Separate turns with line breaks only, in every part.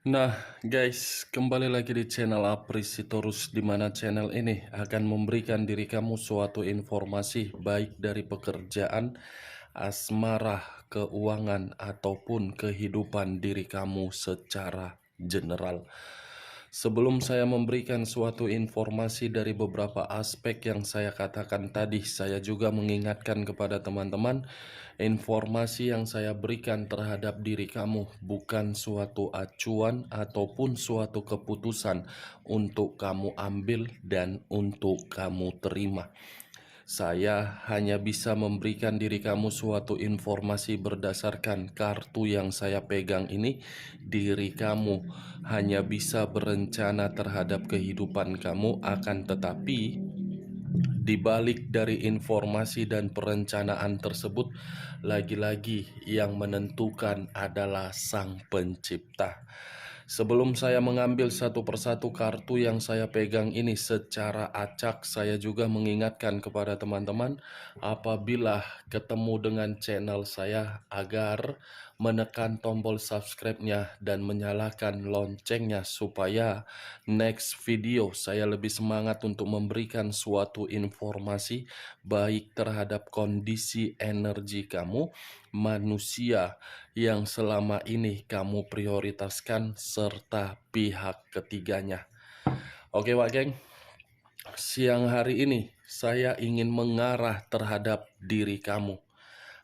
Nah, guys, kembali lagi di channel Aprisitorus, di mana channel ini akan memberikan diri kamu suatu informasi baik dari pekerjaan, asmara, keuangan, ataupun kehidupan diri kamu secara general. Sebelum saya memberikan suatu informasi dari beberapa aspek yang saya katakan tadi, saya juga mengingatkan kepada teman-teman, informasi yang saya berikan terhadap diri kamu bukan suatu acuan ataupun suatu keputusan untuk kamu ambil dan untuk kamu terima. Saya hanya bisa memberikan diri kamu suatu informasi berdasarkan kartu yang saya pegang ini. Diri kamu hanya bisa berencana terhadap kehidupan kamu, akan tetapi di balik dari informasi dan perencanaan tersebut, lagi-lagi yang menentukan adalah Sang Pencipta. Sebelum saya mengambil satu persatu kartu yang saya pegang ini secara acak, saya juga mengingatkan kepada teman-teman apabila ketemu dengan channel saya agar menekan tombol subscribe-nya dan menyalakan loncengnya supaya next video saya lebih semangat untuk memberikan suatu informasi baik terhadap kondisi energi kamu, manusia yang selama ini kamu prioritaskan, serta pihak ketiganya. Oke Wak Geng, siang hari ini saya ingin mengarah terhadap diri kamu.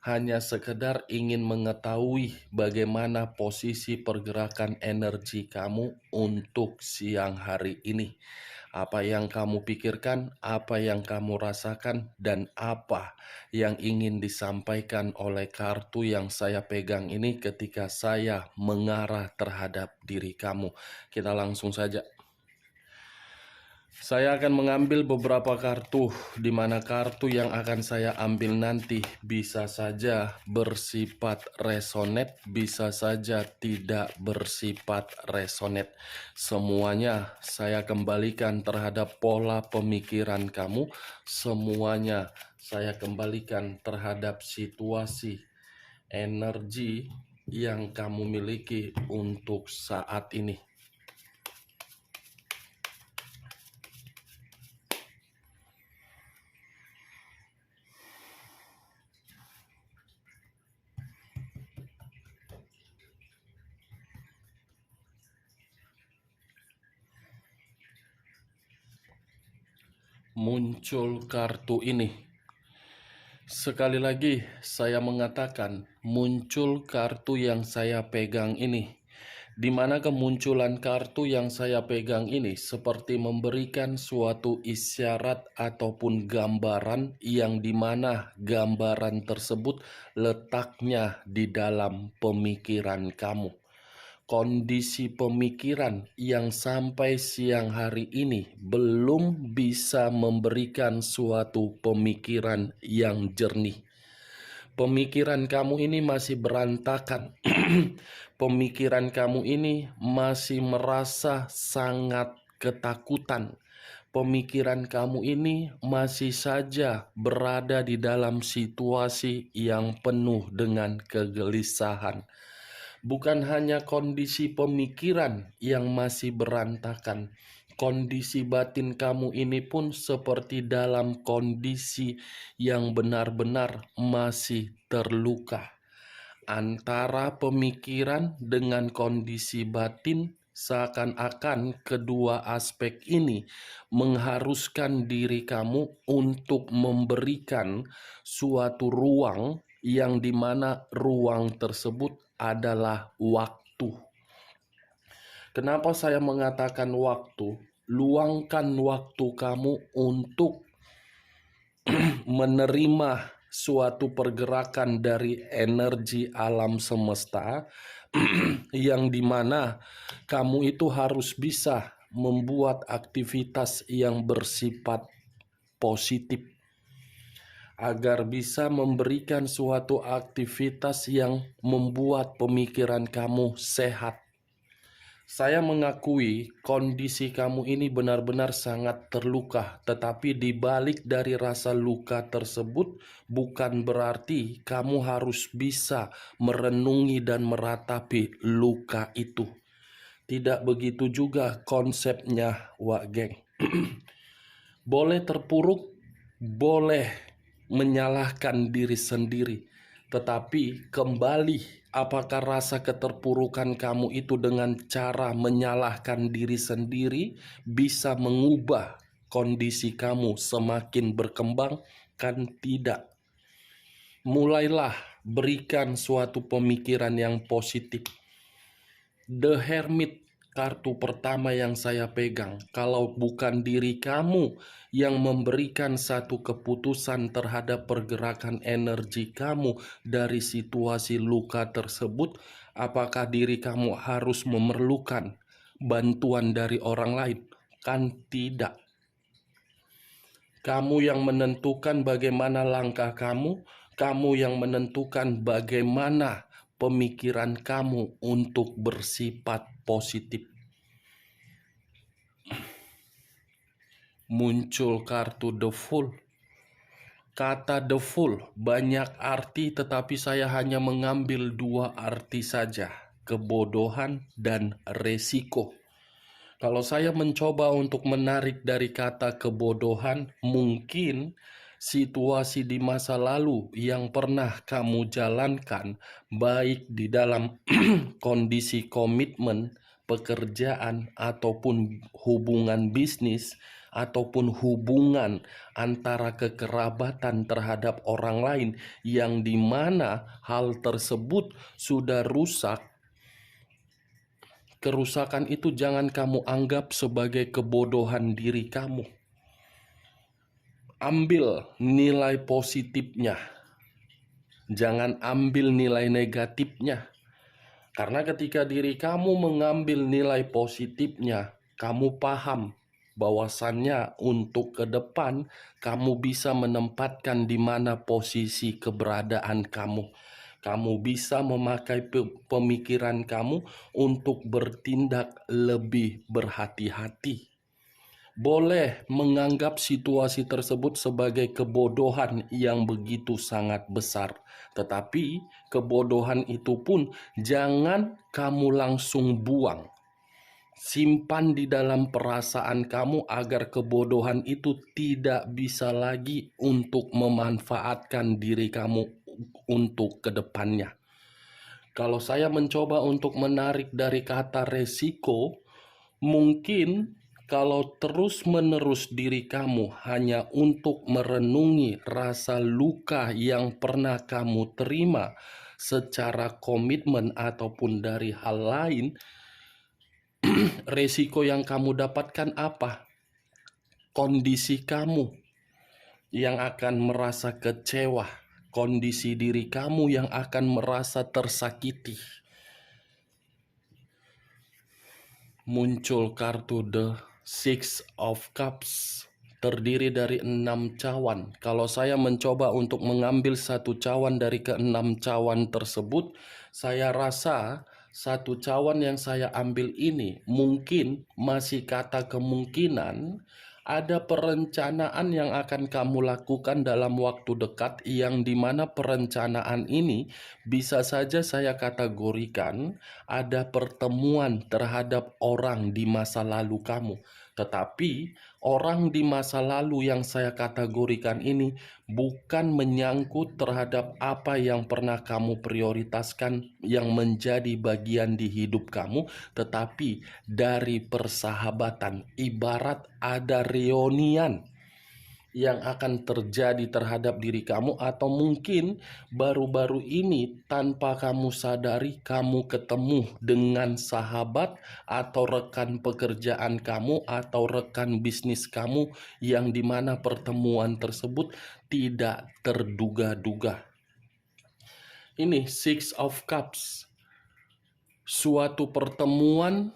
Hanya sekedar ingin mengetahui bagaimana posisi pergerakan energi kamu untuk siang hari ini. Apa yang kamu pikirkan, apa yang kamu rasakan, dan apa yang ingin disampaikan oleh kartu yang saya pegang ini ketika saya mengarah terhadap diri kamu. Kita langsung saja. Saya akan mengambil beberapa kartu, di mana kartu yang akan saya ambil nanti bisa saja bersifat resonate, bisa saja tidak bersifat resonate. Semuanya saya kembalikan terhadap pola pemikiran kamu, semuanya saya kembalikan terhadap situasi energi yang kamu miliki untuk saat ini. Muncul kartu ini. Sekali lagi saya mengatakan muncul kartu yang saya pegang ini, di mana kemunculan kartu yang saya pegang ini seperti memberikan suatu isyarat ataupun gambaran yang dimana gambaran tersebut letaknya di dalam pemikiran kamu. Kondisi pemikiran yang sampai siang hari ini belum bisa memberikan suatu pemikiran yang jernih. Pemikiran kamu ini masih berantakan. Pemikiran kamu ini masih merasa sangat ketakutan. Pemikiran kamu ini masih saja berada di dalam situasi yang penuh dengan kegelisahan. Bukan hanya kondisi pemikiran yang masih berantakan, kondisi batin kamu ini pun seperti dalam kondisi yang benar-benar masih terluka. Antara pemikiran dengan kondisi batin, seakan-akan kedua aspek ini mengharuskan diri kamu untuk memberikan suatu ruang yang dimana ruang tersebut adalah waktu. Kenapa saya mengatakan waktu? Luangkan waktu kamu untuk menerima suatu pergerakan dari energi alam semesta yang dimana kamu itu harus bisa membuat aktivitas yang bersifat positif agar bisa memberikan suatu aktivitas yang membuat pemikiran kamu sehat. Saya mengakui kondisi kamu ini benar-benar sangat terluka, tetapi di balik dari rasa luka tersebut bukan berarti kamu harus bisa merenungi dan meratapi luka itu. Tidak begitu juga konsepnya, Wak Geng. Boleh terpuruk, boleh menyalahkan diri sendiri, tetapi kembali, apakah rasa keterpurukan kamu itu dengan cara menyalahkan diri sendiri bisa mengubah kondisi kamu semakin berkembang? Kan tidak. Mulailah berikan suatu pemikiran yang positif. The Hermit, kartu pertama yang saya pegang. Kalau bukan diri kamu yang memberikan satu keputusan terhadap pergerakan energi kamu dari situasi luka tersebut, apakah diri kamu harus memerlukan bantuan dari orang lain? Kan tidak. Kamu yang menentukan bagaimana langkah kamu yang menentukan bagaimana pemikiran kamu untuk bersifat positif. Muncul kartu The Fool. Kata The Fool banyak arti, tetapi saya hanya mengambil dua arti saja, kebodohan dan resiko. Kalau saya mencoba untuk menarik dari kata kebodohan, mungkin situasi di masa lalu yang pernah kamu jalankan, baik di dalam kondisi komitmen, pekerjaan, ataupun hubungan bisnis, ataupun hubungan antara kekerabatan terhadap orang lain, yang dimana hal tersebut sudah rusak. Kerusakan itu jangan kamu anggap sebagai kebodohan diri kamu. Ambil nilai positifnya. Jangan ambil nilai negatifnya. Karena ketika diri kamu mengambil nilai positifnya, kamu paham bahwasannya untuk ke depan kamu bisa menempatkan di mana posisi keberadaan kamu. Kamu bisa memakai pemikiran kamu untuk bertindak lebih berhati-hati. Boleh menganggap situasi tersebut sebagai kebodohan yang begitu sangat besar, tetapi kebodohan itu pun jangan kamu langsung buang. Simpan di dalam perasaan kamu agar kebodohan itu tidak bisa lagi untuk memanfaatkan diri kamu untuk kedepannya. Kalau saya mencoba untuk menarik dari kata resiko, mungkin kalau terus-menerus diri kamu hanya untuk merenungi rasa luka yang pernah kamu terima secara komitmen ataupun dari hal lain, resiko yang kamu dapatkan apa? Kondisi kamu yang akan merasa kecewa, kondisi diri kamu yang akan merasa tersakiti. Muncul kartu The Six of Cups, terdiri dari 6 cawan. Kalau saya mencoba untuk mengambil satu cawan dari ke-6 cawan tersebut, saya rasa satu cawan yang saya ambil ini mungkin masih kata kemungkinan ada perencanaan yang akan kamu lakukan dalam waktu dekat, yang dimana perencanaan ini bisa saja saya kategorikan ada pertemuan terhadap orang di masa lalu kamu. Tetapi orang di masa lalu yang saya kategorikan ini bukan menyangkut terhadap apa yang pernah kamu prioritaskan yang menjadi bagian di hidup kamu, tetapi dari persahabatan. Ibarat ada reunian yang akan terjadi terhadap diri kamu, atau mungkin baru-baru ini tanpa kamu sadari kamu ketemu dengan sahabat atau rekan pekerjaan kamu atau rekan bisnis kamu yang dimana pertemuan tersebut tidak terduga-duga. Ini Six of Cups, suatu pertemuan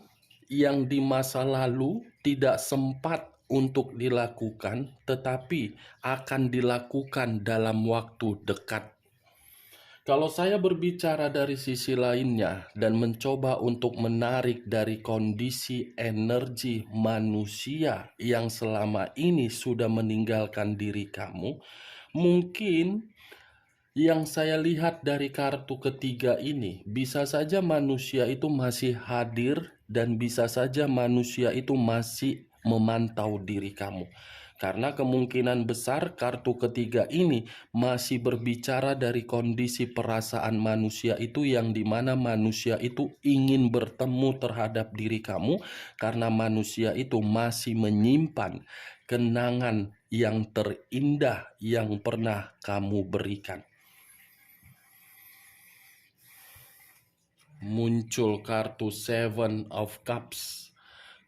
yang di masa lalu tidak sempat untuk dilakukan, tetapi akan dilakukan dalam waktu dekat. Kalau saya berbicara dari sisi lainnya dan mencoba untuk menarik dari kondisi energi manusia yang selama ini sudah meninggalkan diri kamu, mungkin yang saya lihat dari kartu ketiga ini, bisa saja manusia itu masih hadir dan bisa saja manusia itu masih memantau diri kamu. Karena kemungkinan besar kartu ketiga ini masih berbicara dari kondisi perasaan manusia itu, yang dimana manusia itu ingin bertemu terhadap diri kamu karena manusia itu masih menyimpan kenangan yang terindah yang pernah kamu berikan. Muncul kartu Seven of Cups,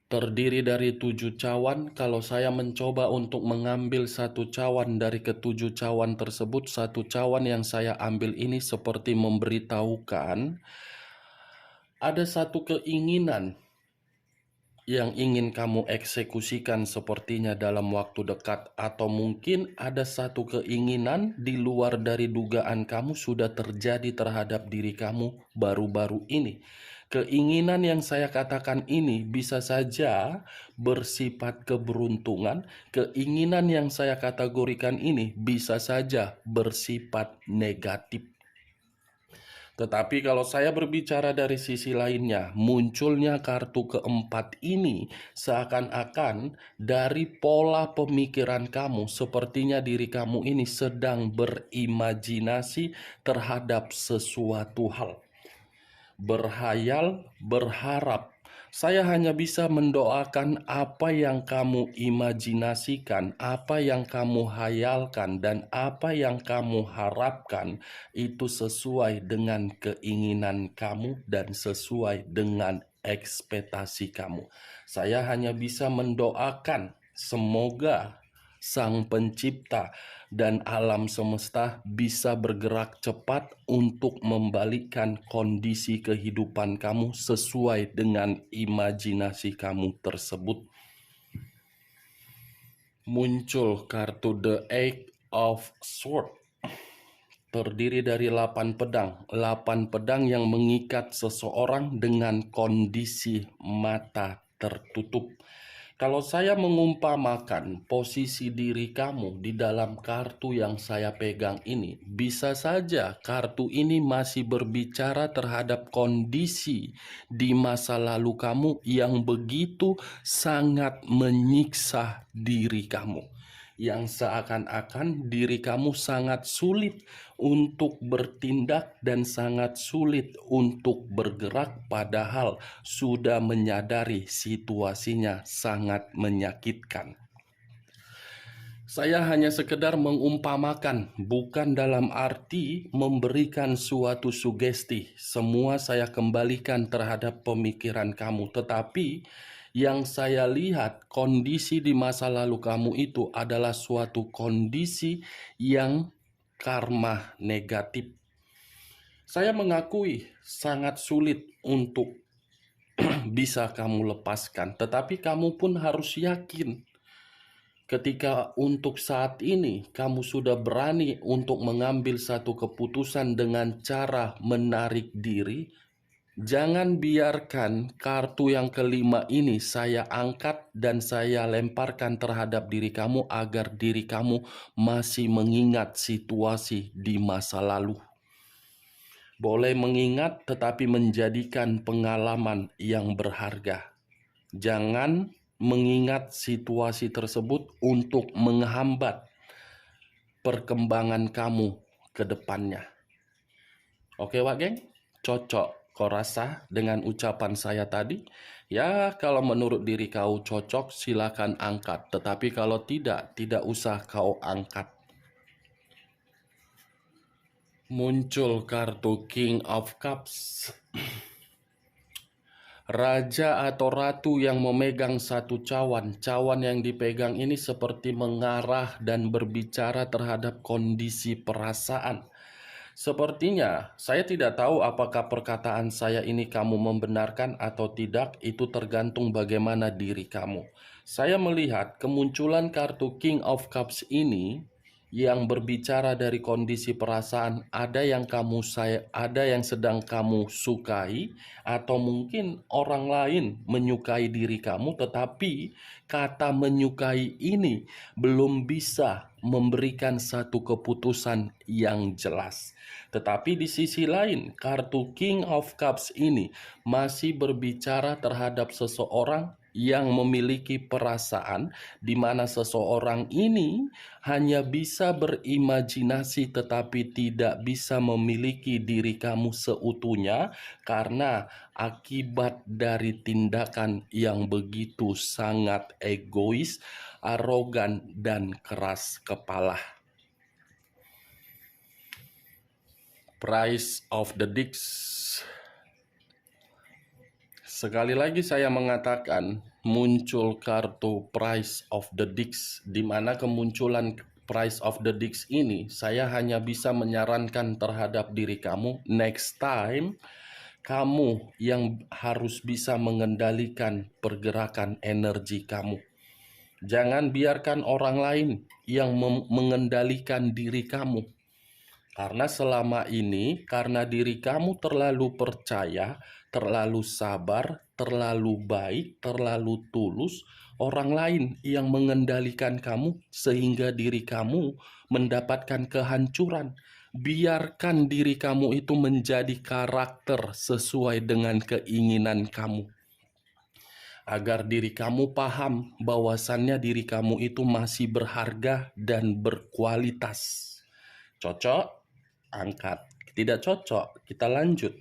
terdiri dari 7 cawan. Kalau saya mencoba untuk mengambil satu cawan dari ketujuh cawan tersebut, satu cawan yang saya ambil ini seperti memberitahukan ada satu keinginan yang ingin kamu eksekusikan sepertinya dalam waktu dekat, atau mungkin ada satu keinginan di luar dari dugaan kamu sudah terjadi terhadap diri kamu baru-baru ini. Keinginan yang saya katakan ini bisa saja bersifat keberuntungan. Keinginan yang saya kategorikan ini bisa saja bersifat negatif. Tetapi kalau saya berbicara dari sisi lainnya, munculnya kartu keempat ini seakan-akan dari pola pemikiran kamu, sepertinya diri kamu ini sedang berimajinasi terhadap sesuatu hal. Berhayal, berharap. Saya hanya bisa mendoakan apa yang kamu imajinasikan, apa yang kamu hayalkan, dan apa yang kamu harapkan itu sesuai dengan keinginan kamu dan sesuai dengan ekspektasi kamu. Saya hanya bisa mendoakan semoga Sang Pencipta dan alam semesta bisa bergerak cepat untuk membalikkan kondisi kehidupan kamu sesuai dengan imajinasi kamu tersebut. Muncul kartu The Eight of Swords, terdiri dari 8 pedang. 8 pedang yang mengikat seseorang dengan kondisi mata tertutup. Kalau saya mengumpamakan posisi diri kamu di dalam kartu yang saya pegang ini, bisa saja kartu ini masih berbicara terhadap kondisi di masa lalu kamu yang begitu sangat menyiksa diri kamu, yang seakan-akan diri kamu sangat sulit untuk bertindak dan sangat sulit untuk bergerak, padahal sudah menyadari situasinya sangat menyakitkan. Saya hanya sekedar mengumpamakan, bukan dalam arti memberikan suatu sugesti. Semua saya kembalikan terhadap pemikiran kamu, tetapi yang saya lihat kondisi di masa lalu kamu itu adalah suatu kondisi yang karma negatif. Saya mengakui sangat sulit untuk bisa kamu lepaskan, tetapi kamu pun harus yakin ketika untuk saat ini kamu sudah berani untuk mengambil satu keputusan dengan cara menarik diri. Jangan biarkan kartu yang kelima ini saya angkat dan saya lemparkan terhadap diri kamu agar diri kamu masih mengingat situasi di masa lalu. Boleh mengingat tetapi menjadikan pengalaman yang berharga. Jangan mengingat situasi tersebut untuk menghambat perkembangan kamu ke depannya. Oke, Wak Geng? Cocok kau rasa dengan ucapan saya tadi? Ya, kalau menurut diri kau cocok, silakan angkat. Tetapi kalau tidak usah kau angkat. Muncul kartu King of Cups. Raja atau ratu yang memegang satu cawan. Cawan yang dipegang ini seperti mengarah dan berbicara terhadap kondisi perasaan. Sepertinya, saya tidak tahu apakah perkataan saya ini kamu membenarkan atau tidak, itu tergantung bagaimana diri kamu. Saya melihat kemunculan kartu King of Cups ini yang berbicara dari kondisi perasaan, ada yang ada yang sedang kamu sukai, atau mungkin orang lain menyukai diri kamu, tetapi kata menyukai ini belum bisa memberikan satu keputusan yang jelas. Tetapi di sisi lain, kartu King of Cups ini masih berbicara terhadap seseorang yang memiliki perasaan, di mana seseorang ini hanya bisa berimajinasi tetapi tidak bisa memiliki diri kamu seutuhnya karena akibat dari tindakan yang begitu sangat egois, arogan, dan keras kepala. Price of the Dicks. Sekali lagi saya mengatakan muncul kartu Price of the Dicks, di mana kemunculan Price of the Dicks ini saya hanya bisa menyarankan terhadap diri kamu, next time kamu yang harus bisa mengendalikan pergerakan energi kamu. Jangan biarkan orang lain yang mengendalikan diri kamu. Karena selama ini, karena diri kamu terlalu percaya, terlalu sabar, terlalu baik, terlalu tulus, orang lain yang mengendalikan kamu sehingga diri kamu mendapatkan kehancuran. Biarkan diri kamu itu menjadi karakter sesuai dengan keinginan kamu. Agar diri kamu paham bahwasannya diri kamu itu masih berharga dan berkualitas. Cocok? Angkat. Tidak cocok, kita lanjut.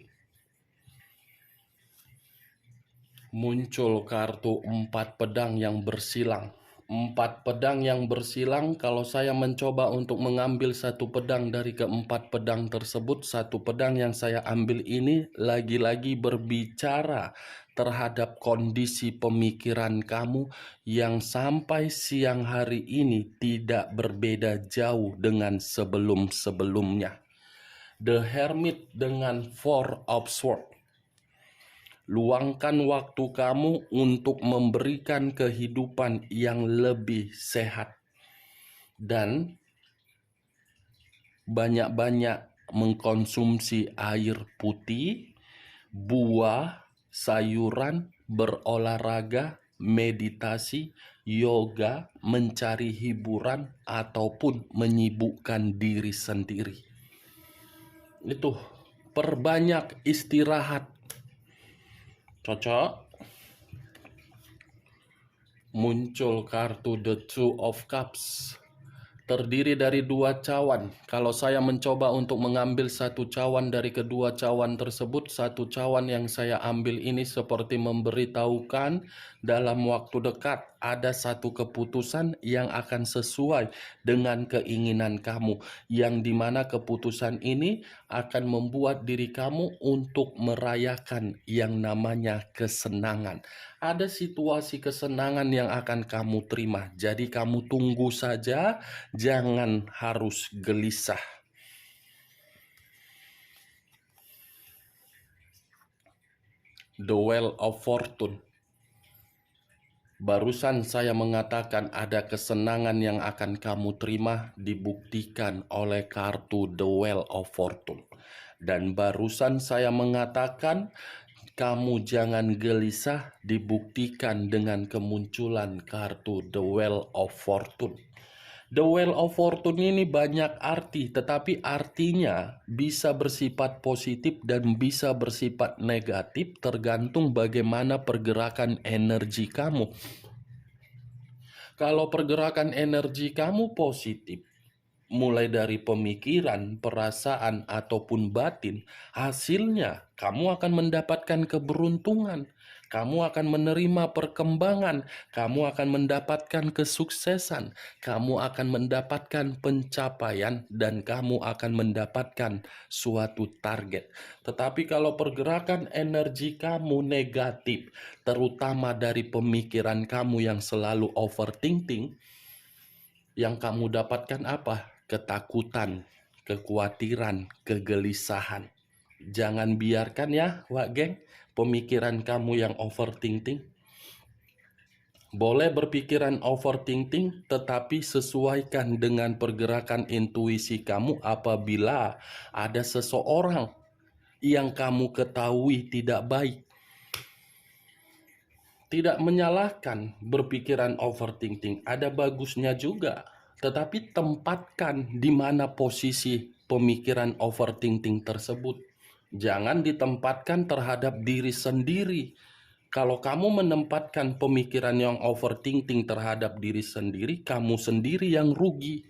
Muncul kartu 4 pedang yang bersilang. 4 pedang yang bersilang, kalau saya mencoba untuk mengambil satu pedang dari keempat pedang tersebut, satu pedang yang saya ambil ini lagi-lagi berbicara terhadap kondisi pemikiran kamu yang sampai siang hari ini tidak berbeda jauh dengan sebelum-sebelumnya. The Hermit dengan Four of Swords. Luangkan waktu kamu untuk memberikan kehidupan yang lebih sehat. Dan banyak-banyak mengkonsumsi air putih, buah, sayuran, berolahraga, meditasi, yoga, mencari hiburan, ataupun menyibukkan diri sendiri. Itu perbanyak istirahat. Cocok. Muncul kartu The Two of Cups, terdiri dari 2 cawan. Kalau saya mencoba untuk mengambil satu cawan dari kedua cawan tersebut, satu cawan yang saya ambil ini seperti memberitahukan dalam waktu dekat ada satu keputusan yang akan sesuai dengan keinginan kamu, yang dimana keputusan ini akan membuat diri kamu untuk merayakan yang namanya kesenangan. Ada situasi kesenangan yang akan kamu terima, jadi kamu tunggu saja. Jangan harus gelisah. The Wheel of Fortune. Barusan saya mengatakan ada kesenangan yang akan kamu terima dibuktikan oleh kartu The Wheel of Fortune. Dan barusan saya mengatakan kamu jangan gelisah dibuktikan dengan kemunculan kartu The Wheel of Fortune. The Wheel of Fortune ini banyak arti, tetapi artinya bisa bersifat positif dan bisa bersifat negatif tergantung bagaimana pergerakan energi kamu. Kalau pergerakan energi kamu positif, mulai dari pemikiran, perasaan, ataupun batin, hasilnya kamu akan mendapatkan keberuntungan, kamu akan menerima perkembangan, kamu akan mendapatkan kesuksesan, kamu akan mendapatkan pencapaian, dan kamu akan mendapatkan suatu target. Tetapi kalau pergerakan energi kamu negatif, terutama dari pemikiran kamu yang selalu overthinking, yang kamu dapatkan apa? Ketakutan, kekhawatiran, kegelisahan. Jangan biarkan ya, Wak Geng, pemikiran kamu yang overthinking. Boleh berpikiran overthinking, tetapi sesuaikan dengan pergerakan intuisi kamu apabila ada seseorang yang kamu ketahui tidak baik. Tidak menyalahkan berpikiran overthinking, ada bagusnya juga. Tetapi tempatkan di mana posisi pemikiran overthinking tersebut. Jangan ditempatkan terhadap diri sendiri. Kalau kamu menempatkan pemikiran yang overthinking terhadap diri sendiri, kamu sendiri yang rugi.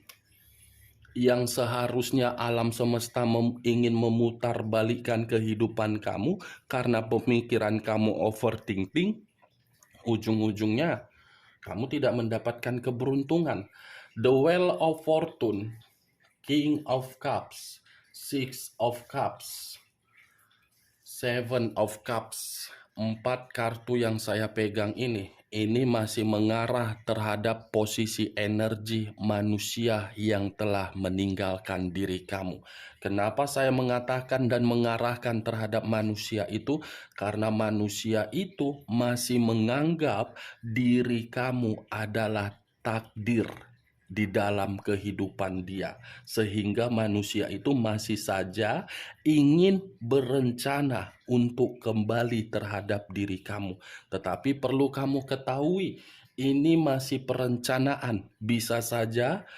Yang seharusnya alam semesta ingin memutarbalikkan kehidupan kamu karena pemikiran kamu overthinking, ujung-ujungnya kamu tidak mendapatkan keberuntungan. The Wheel of Fortune, King of Cups, Six of Cups, Seven of Cups, 4 kartu yang saya pegang ini masih mengarah terhadap posisi energi manusia yang telah meninggalkan diri kamu. Kenapa saya mengatakan dan mengarahkan terhadap manusia itu? Karena manusia itu masih menganggap diri kamu adalah takdir di dalam kehidupan dia, sehingga manusia itu masih saja ingin berencana untuk kembali terhadap diri kamu. Tetapi perlu kamu ketahui, ini masih perencanaan, bisa saja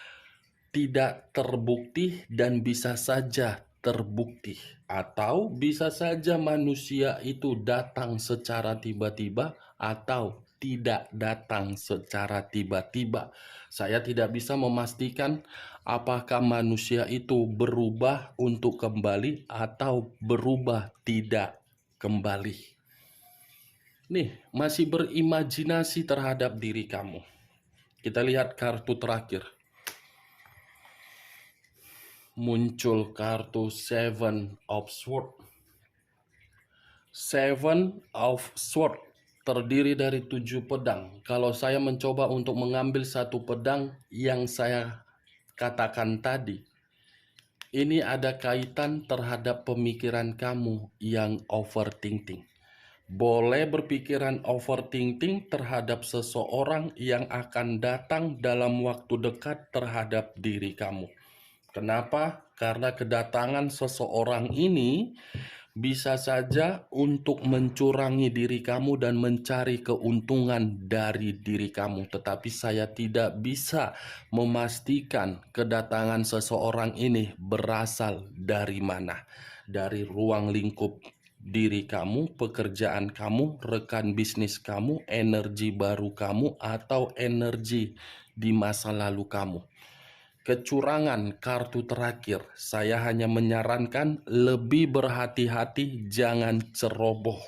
tidak terbukti dan bisa saja terbukti, atau bisa saja manusia itu datang secara tiba-tiba atau tidak datang secara tiba-tiba. Saya tidak bisa memastikan apakah manusia itu berubah untuk kembali atau berubah tidak kembali. Nih, masih berimajinasi terhadap diri kamu. Kita lihat kartu terakhir. Muncul kartu Seven of Swords. Seven of Swords terdiri dari 7 pedang. Kalau saya mencoba untuk mengambil satu pedang yang saya katakan tadi, ini ada kaitan terhadap pemikiran kamu yang overthinking. Boleh berpikiran overthinking terhadap seseorang yang akan datang dalam waktu dekat terhadap diri kamu. Kenapa? Karena kedatangan seseorang ini bisa saja untuk mencurangi diri kamu dan mencari keuntungan dari diri kamu. Tetapi saya tidak bisa memastikan kedatangan seseorang ini berasal dari mana. Dari ruang lingkup diri kamu, pekerjaan kamu, rekan bisnis kamu, energi baru kamu, atau energi di masa lalu kamu. Kecurangan kartu terakhir, saya hanya menyarankan lebih berhati-hati, jangan ceroboh.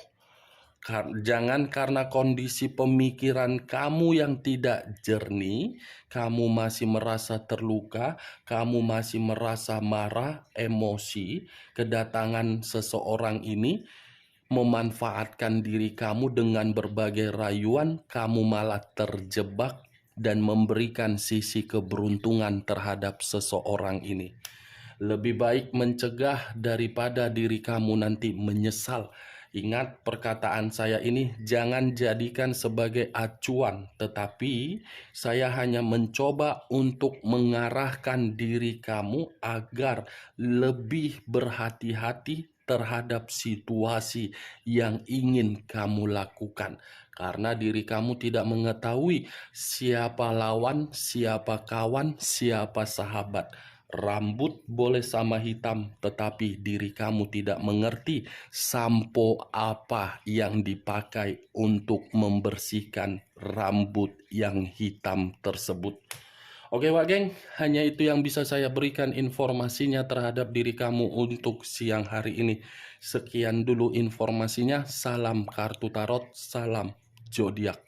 Jangan karena kondisi pemikiran kamu yang tidak jernih, kamu masih merasa terluka, kamu masih merasa marah, emosi, kedatangan seseorang ini memanfaatkan diri kamu dengan berbagai rayuan, kamu malah terjebak dan memberikan sisi keberuntungan terhadap seseorang ini. Lebih baik mencegah daripada diri kamu nanti menyesal. Ingat perkataan saya ini, jangan jadikan sebagai acuan, tetapi saya hanya mencoba untuk mengarahkan diri kamu agar lebih berhati-hati terhadap situasi yang ingin kamu lakukan. Karena diri kamu tidak mengetahui siapa lawan, siapa kawan, siapa sahabat. Rambut boleh sama hitam, tetapi diri kamu tidak mengerti sampo apa yang dipakai untuk membersihkan rambut yang hitam tersebut. Oke Wak Geng, hanya itu yang bisa saya berikan informasinya terhadap diri kamu untuk siang hari ini. Sekian dulu informasinya, salam kartu tarot, salam zodiak.